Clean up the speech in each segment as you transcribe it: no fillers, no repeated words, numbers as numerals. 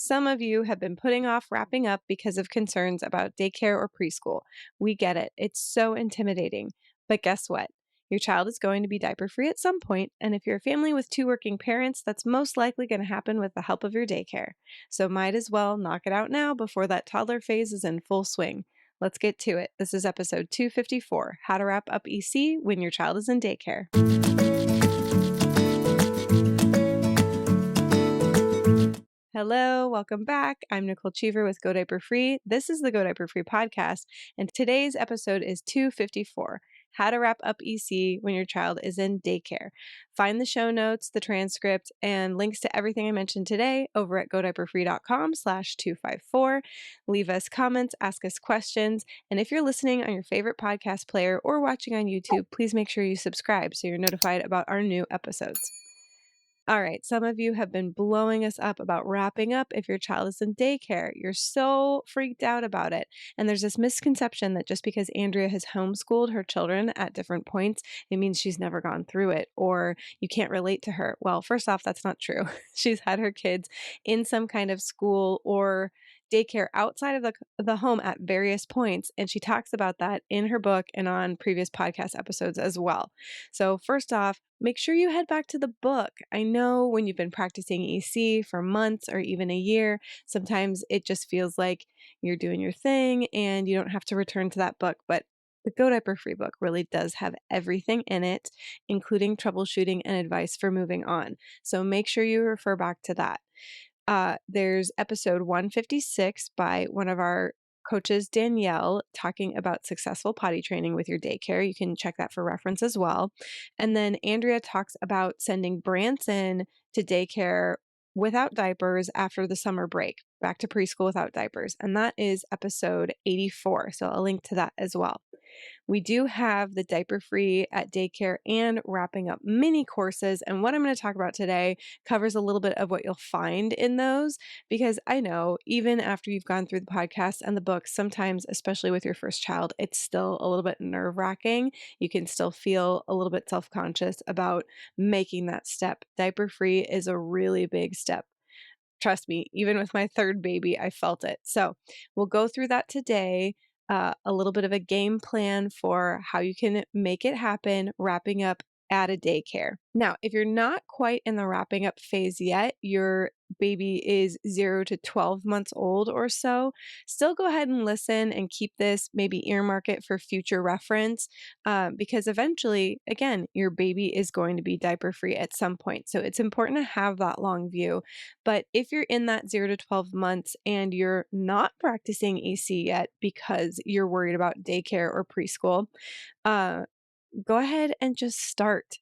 Some of you have been putting off wrapping up because of concerns about daycare or preschool. We get it. It's so intimidating. But guess what? Your child is going to be diaper free at some point, and if you're a family with two working parents, that's most likely going to happen with the help of your daycare. So might as well knock it out now before that toddler phase is in full swing. Let's get to it. This is episode 254, How to Wrap Up EC When Your Child is in Daycare. Hello, welcome back. I'm Nicole Cheever with Go Diaper Free. This is the Go Diaper Free podcast, and today's episode is 254, How to Wrap Up EC When Your Child is in Daycare. Find the show notes, the transcript, and links to everything I mentioned today over at godiaperfree.com/254. Leave us comments, ask us questions, and if you're listening on your favorite podcast player or watching on YouTube, please make sure you subscribe so you're notified about our new episodes. All right, some of you have been blowing us up about wrapping up if your child is in daycare. You're so freaked out about it. And there's this misconception that just because Andrea has homeschooled her children at different points, it means she's never gone through it or you can't relate to her. Well, first off, that's not true. She's had her kids in some kind of school or daycare outside of the home at various points. And she talks about that in her book and on previous podcast episodes as well. So first off, make sure you head back to the book. I know when you've been practicing EC for months or even a year, sometimes it just feels like you're doing your thing and you don't have to return to that book. But the Go Diaper Free book really does have everything in it, including troubleshooting and advice for moving on. So make sure you refer back to that. There's episode 156 by one of our coaches, Danielle, talking about successful potty training with your daycare. You can check that for reference as well. And then Andrea talks about sending Branson to daycare without diapers after the summer break, back to preschool without diapers. And that is episode 84. So I'll link to that as well. We do have the Diaper Free at Daycare and Wrapping Up mini courses. And what I'm going to talk about today covers a little bit of what you'll find in those, because I know even after you've gone through the podcast and the books, sometimes, especially with your first child, it's still a little bit nerve-wracking. You can still feel a little bit self-conscious about making that step. Diaper Free is a really big step. Trust me, even with my third baby, I felt it. So we'll go through that today. A little bit of a game plan for how you can make it happen, wrapping up at a daycare. Now, if you're not quite in the wrapping up phase yet, your baby is 0 to 12 months old or so, still go ahead and listen and keep this, maybe earmark it for future reference, because eventually, again, your baby is going to be diaper free at some point. So it's important to have that long view. But if you're in that 0 to 12 months and you're not practicing EC yet because you're worried about daycare or preschool, go ahead and just start.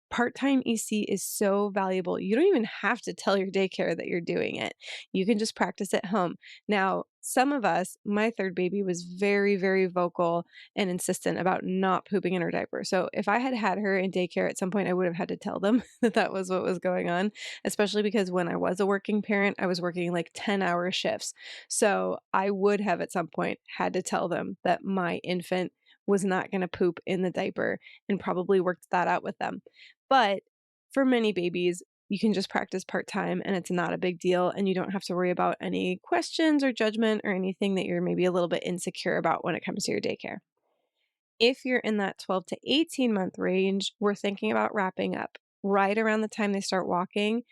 Part-time EC is so valuable. You don't even have to tell your daycare that you're doing it. You can just practice at home. Now, some of us, my third baby was very, very vocal and insistent about not pooping in her diaper. So if I had had her in daycare at some point, I would have had to tell them that that was what was going on, especially because when I was a working parent, I was working like 10-hour shifts. So I would have at some point had to tell them that my infant was not going to poop in the diaper and probably worked that out with them. But for many babies, you can just practice part-time and it's not a big deal and you don't have to worry about any questions or judgment or anything that you're maybe a little bit insecure about when it comes to your daycare. If you're in that 12 to 18 month range, we're thinking about wrapping up right around the time they start walking.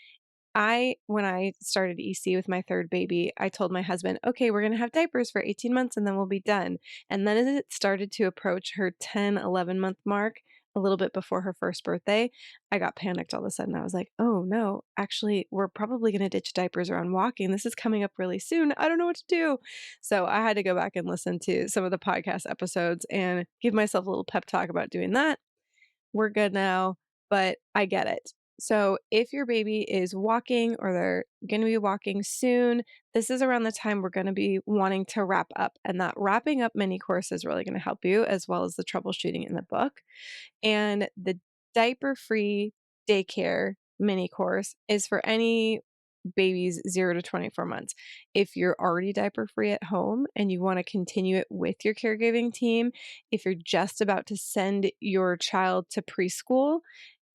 When I started EC with my third baby, I told my husband, okay, we're going to have diapers for 18 months and then we'll be done. And then as it started to approach her 10, 11-month mark, a little bit before her first birthday, I got panicked all of a sudden. I was like, oh no, actually, we're probably going to ditch diapers around walking. This is coming up really soon. I don't know what to do. So I had to go back and listen to some of the podcast episodes and give myself a little pep talk about doing that. We're good now, but I get it. So if your baby is walking or they're going to be walking soon, this is around the time we're going to be wanting to wrap up. And that wrapping up mini course is really going to help you, as well as the troubleshooting in the book. And the diaper free daycare mini course is for any babies 0 to 24 months. If you're already diaper free at home and you want to continue it with your caregiving team, if you're just about to send your child to preschool,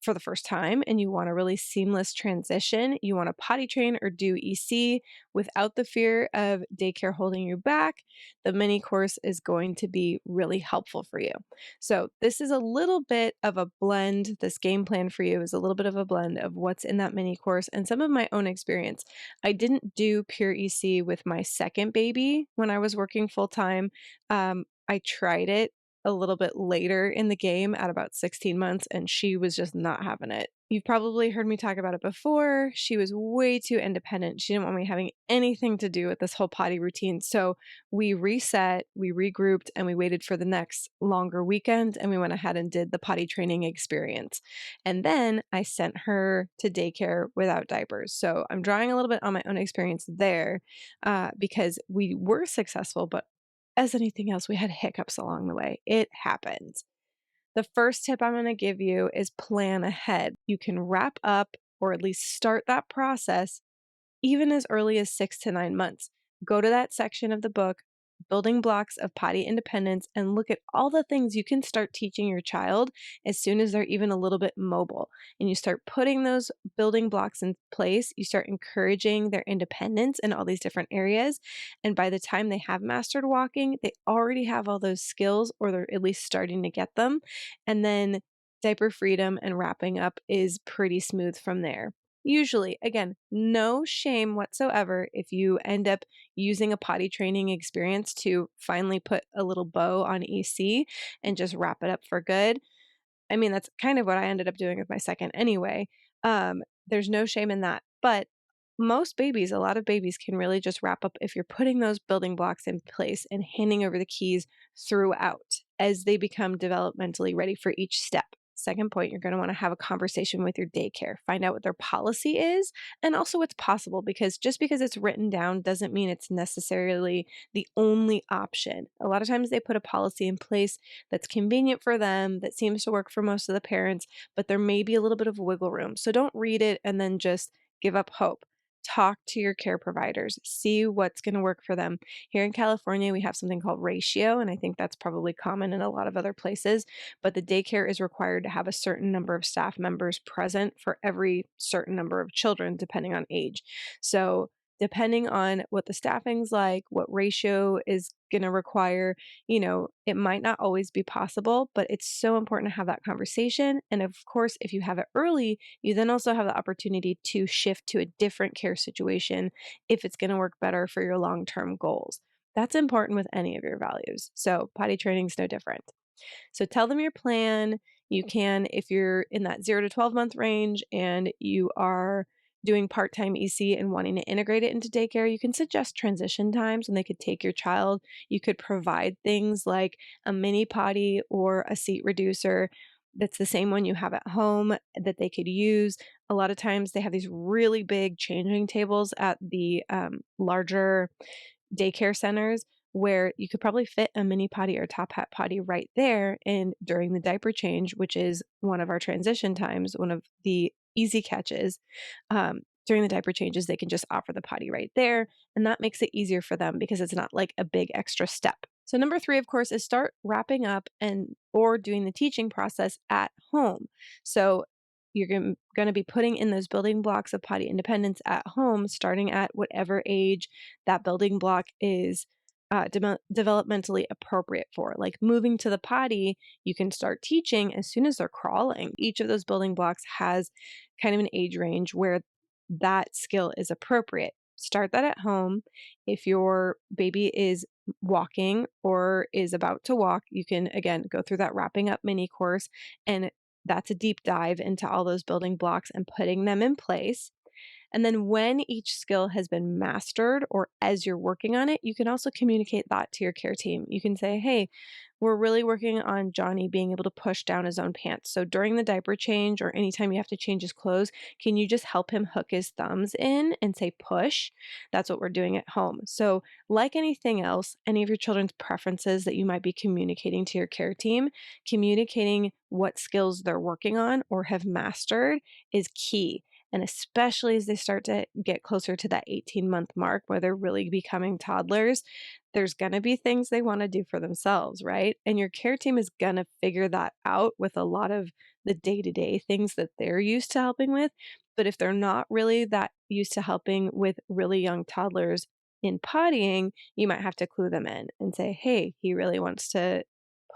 for the first time and you want a really seamless transition, you want to potty train or do EC without the fear of daycare holding you back, the mini course is going to be really helpful for you. So, this is a little bit of a blend. This game plan for you is a little bit of a blend of what's in that mini course and some of my own experience. I didn't do pure EC with my second baby when I was working full time. I tried it a little bit later in the game at about 16 months, and she was just not having it. You've probably heard me talk about it before. She was way too independent. She didn't want me having anything to do with this whole potty routine. So we reset, we regrouped, and we waited for the next longer weekend, and we went ahead and did the potty training experience. And then I sent her to daycare without diapers. So I'm drawing a little bit on my own experience there because we were successful, but as anything else, we had hiccups along the way. It happens. The first tip I'm going to give you is plan ahead. You can wrap up or at least start that process even as early as 6 to 9 months. Go to that section of the book, Building Blocks of Potty Independence, and look at all the things you can start teaching your child as soon as they're even a little bit mobile. And you start putting those building blocks in place, you start encouraging their independence in all these different areas. And by the time they have mastered walking, they already have all those skills, or they're at least starting to get them. And then diaper freedom and wrapping up is pretty smooth from there. Usually, again, no shame whatsoever if you end up using a potty training experience to finally put a little bow on EC and just wrap it up for good. I mean, that's kind of what I ended up doing with my second anyway. There's no shame in that. But most babies, a lot of babies can really just wrap up if you're putting those building blocks in place and handing over the keys throughout as they become developmentally ready for each step. Second point, you're going to want to have a conversation with your daycare. Find out what their policy is and also what's possible, because just because it's written down doesn't mean it's necessarily the only option. A lot of times they put a policy in place that's convenient for them, that seems to work for most of the parents, but there may be a little bit of wiggle room. So don't read it and then just give up hope. Talk to your care providers, see what's going to work for them. Here in California, we have something called ratio, and I think that's probably common in a lot of other places, but the daycare is required to have a certain number of staff members present for every certain number of children, depending on age. So depending on what the staffing's like, what ratio is going to require, it might not always be possible, but it's so important to have that conversation. And of course, if you have it early, you then also have the opportunity to shift to a different care situation if it's going to work better for your long-term goals. That's important with any of your values. So potty training is no different. So tell them your plan. You can, if you're in that 0 to 12 month range and you are doing part-time EC and wanting to integrate it into daycare, you can suggest transition times when they could take your child. You could provide things like a mini potty or a seat reducer that's the same one you have at home that they could use. A lot of times they have these really big changing tables at the larger daycare centers where you could probably fit a mini potty or top hat potty right there. And during the diaper change, which is one of our transition times, one of the easy catches, during the diaper changes, they can just offer the potty right there. And that makes it easier for them because it's not like a big extra step. So number 3, of course, is start wrapping up and or doing the teaching process at home. So you're going to be putting in those building blocks of potty independence at home, starting at whatever age that building block is developmentally appropriate for. Like moving to the potty, you can start teaching as soon as they're crawling. Each of those building blocks has kind of an age range where that skill is appropriate. Start that at home. If your baby is walking or is about to walk, you can again go through that wrapping up mini course, and that's a deep dive into all those building blocks and putting them in place. And then when each skill has been mastered or as you're working on it, you can also communicate that to your care team. You can say, hey, we're really working on Johnny being able to push down his own pants. So during the diaper change or anytime you have to change his clothes, can you just help him hook his thumbs in and say push? That's what we're doing at home. So like anything else, any of your children's preferences that you might be communicating to your care team, communicating what skills they're working on or have mastered is key. And especially as they start to get closer to that 18-month mark where they're really becoming toddlers, there's going to be things they want to do for themselves, right? And your care team is going to figure that out with a lot of the day-to-day things that they're used to helping with. But if they're not really that used to helping with really young toddlers in pottying, you might have to clue them in and say, "Hey, he really wants to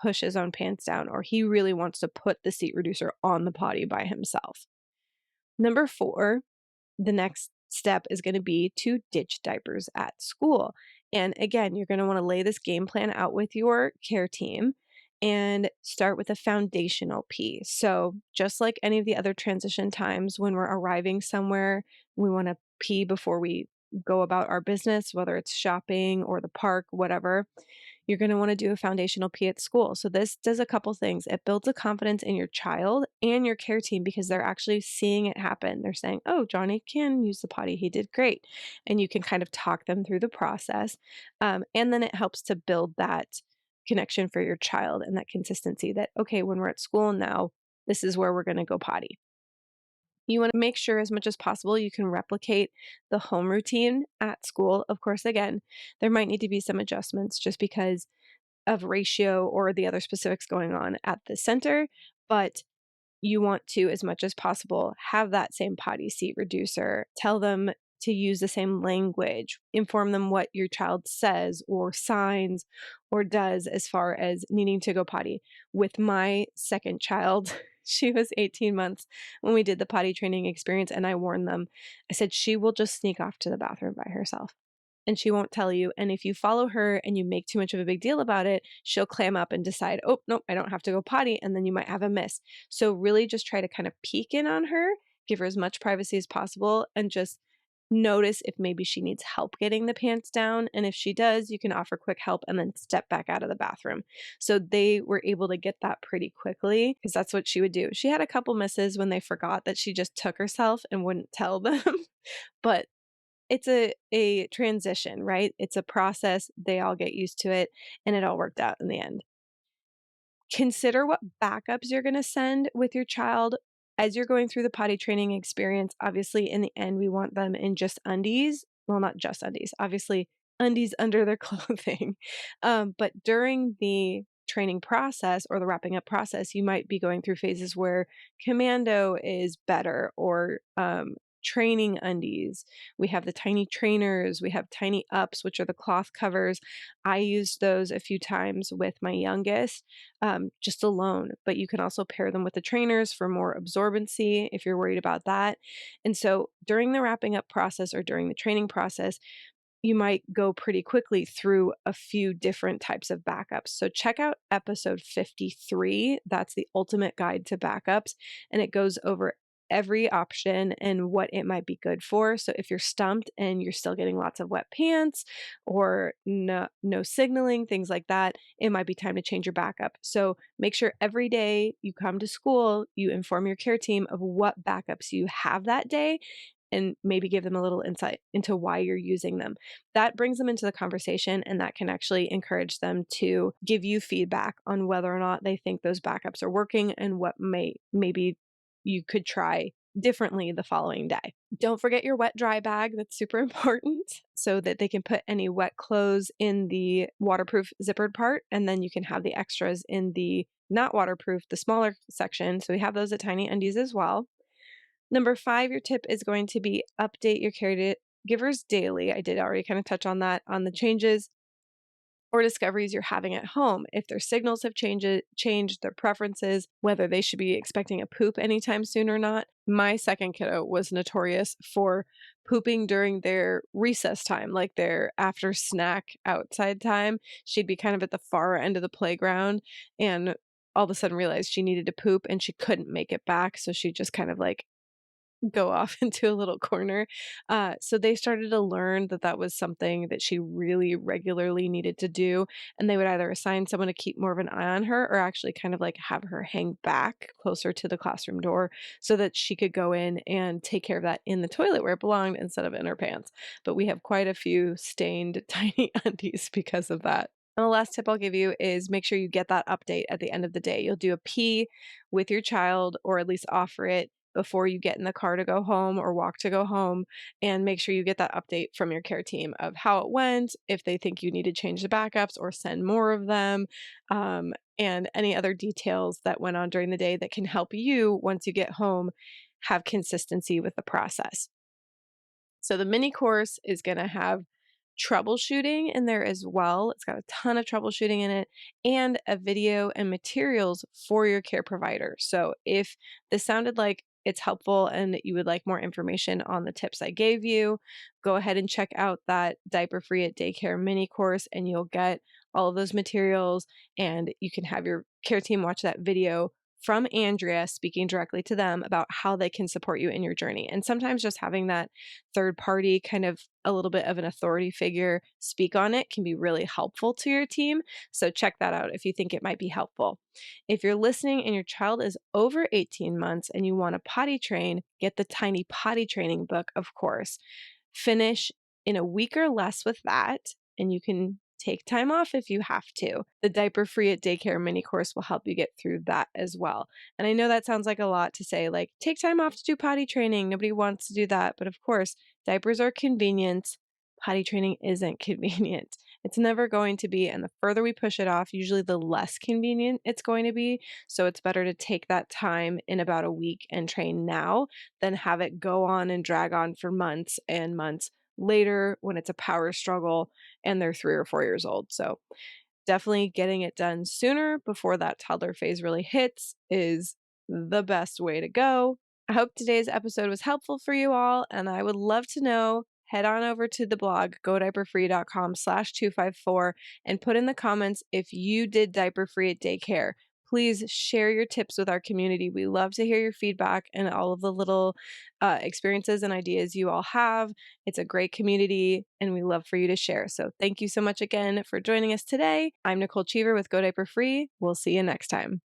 push his own pants down," or "He really wants to put the seat reducer on the potty by himself." Number 4, the next step is going to be to ditch diapers at school. And again, you're going to want to lay this game plan out with your care team and start with a foundational piece. So, just like any of the other transition times when we're arriving somewhere, we want to pee before we go about our business, whether it's shopping or the park, whatever. You're going to want to do a foundational P at school. So, this does a couple things. It builds a confidence in your child and your care team because they're actually seeing it happen. They're saying, "Oh, Johnny can use the potty. He did great." And you can kind of talk them through the process. And then it helps to build that connection for your child and that consistency that, okay, when we're at school now, this is where we're going to go potty. You want to make sure as much as possible you can replicate the home routine at school. Of course, again, there might need to be some adjustments just because of ratio or the other specifics going on at the center, but you want to, as much as possible, have that same potty seat reducer. Tell them to use the same language, inform them what your child says or signs or does as far as needing to go potty. With my second child, she was 18 months when we did the potty training experience, and I warned them. I said, "She will just sneak off to the bathroom by herself and she won't tell you. And if you follow her and you make too much of a big deal about it, she'll clam up and decide, oh, nope, I don't have to go potty." And then you might have a miss. So really just try to kind of peek in on her, give her as much privacy as possible, and just notice if maybe she needs help getting the pants down. And if she does, you can offer quick help and then step back out of the bathroom. So they were able to get that pretty quickly because that's what she would do. She had a couple misses when they forgot that she just took herself and wouldn't tell them. But it's a transition, right? It's a process, they all get used to it, and it all worked out in the end. Consider what backups you're gonna send with your child as you're going through the potty training experience. Obviously, in the end, we want them in just undies. Well, not just undies, obviously, undies under their clothing. But during the training process or the wrapping up process, you might be going through phases where commando is better or training undies. We have the tiny trainers, we have tiny ups, which are the cloth covers. I used those a few times with my youngest just alone, but you can also pair them with the trainers for more absorbency if you're worried about that. And so during the wrapping up process or during the training process, you might go pretty quickly through a few different types of backups. So check out episode 53. That's the ultimate guide to backups, and it goes over every option and what it might be good for. So if you're stumped and you're still getting lots of wet pants or no signaling, things like that, it might be time to change your backup. So make sure every day you come to school, you inform your care team of what backups you have that day and maybe give them a little insight into why you're using them. That brings them into the conversation and that can actually encourage them to give you feedback on whether or not they think those backups are working and what maybe you could try differently the following day. Don't forget your wet dry bag. That's super important so that they can put any wet clothes in the waterproof zippered part, and then you can have the extras in the not waterproof, the smaller section. So we have those at Tiny Undies as well. Number 5, your tip is going to be update your caregivers daily. I did already kind of touch on that, on the changes or discoveries you're having at home. If their signals have changed their preferences, whether they should be expecting a poop anytime soon or not. My second kiddo was notorious for pooping during their recess time, like their after snack outside time. She'd be kind of at the far end of the playground and all of a sudden realized she needed to poop and she couldn't make it back. So she just kind of like go off into a little corner. So they started to learn that that was something that she really regularly needed to do. And they would either assign someone to keep more of an eye on her or actually kind of like have her hang back closer to the classroom door so that she could go in and take care of that in the toilet where it belonged instead of in her pants. But we have quite a few stained tiny undies because of that. And the last tip I'll give you is make sure you get that update at the end of the day. You'll do a pee with your child or at least offer it before you get in the car to go home or walk to go home, and make sure you get that update from your care team of how it went, if they think you need to change the backups or send more of them, and any other details that went on during the day that can help you once you get home have consistency with the process. So the mini course is going to have troubleshooting in there as well. It's got a ton of troubleshooting in it and a video and materials for your care provider. So if this sounded like it's helpful and you would like more information on the tips I gave you, go ahead and check out that Diaper Free at Daycare mini course and you'll get all of those materials and you can have your care team watch that video from Andrea speaking directly to them about how they can support you in your journey. And sometimes just having that third party, kind of a little bit of an authority figure, speak on it can be really helpful to your team. So check that out if you think it might be helpful. If you're listening and your child is over 18 months and you want to potty train, get the Tiny Potty Training book, of course. Finish in a week or less with that, and you can take time off if you have to. The Diaper Free at Daycare mini course will help you get through that as well. And I know that sounds like a lot to say, like, take time off to do potty training. Nobody wants to do that. But of course, diapers are convenient. Potty training isn't convenient. It's never going to be. And the further we push it off, usually the less convenient it's going to be. So it's better to take that time in about a week and train now than have it go on and drag on for months and months later when it's a power struggle and they're 3 or 4 years old. So definitely getting it done sooner before that toddler phase really hits is the best way to go. I hope today's episode was helpful for you all, and I would love to know. Head on over to the blog, godiaperfree.com/254, and put in the comments if you did Diaper Free at Daycare. Please share your tips with our community. We love to hear your feedback and all of the little experiences and ideas you all have. It's a great community, and we love for you to share. So thank you so much again for joining us today. I'm Nicole Cheever with Go Diaper Free. We'll see you next time.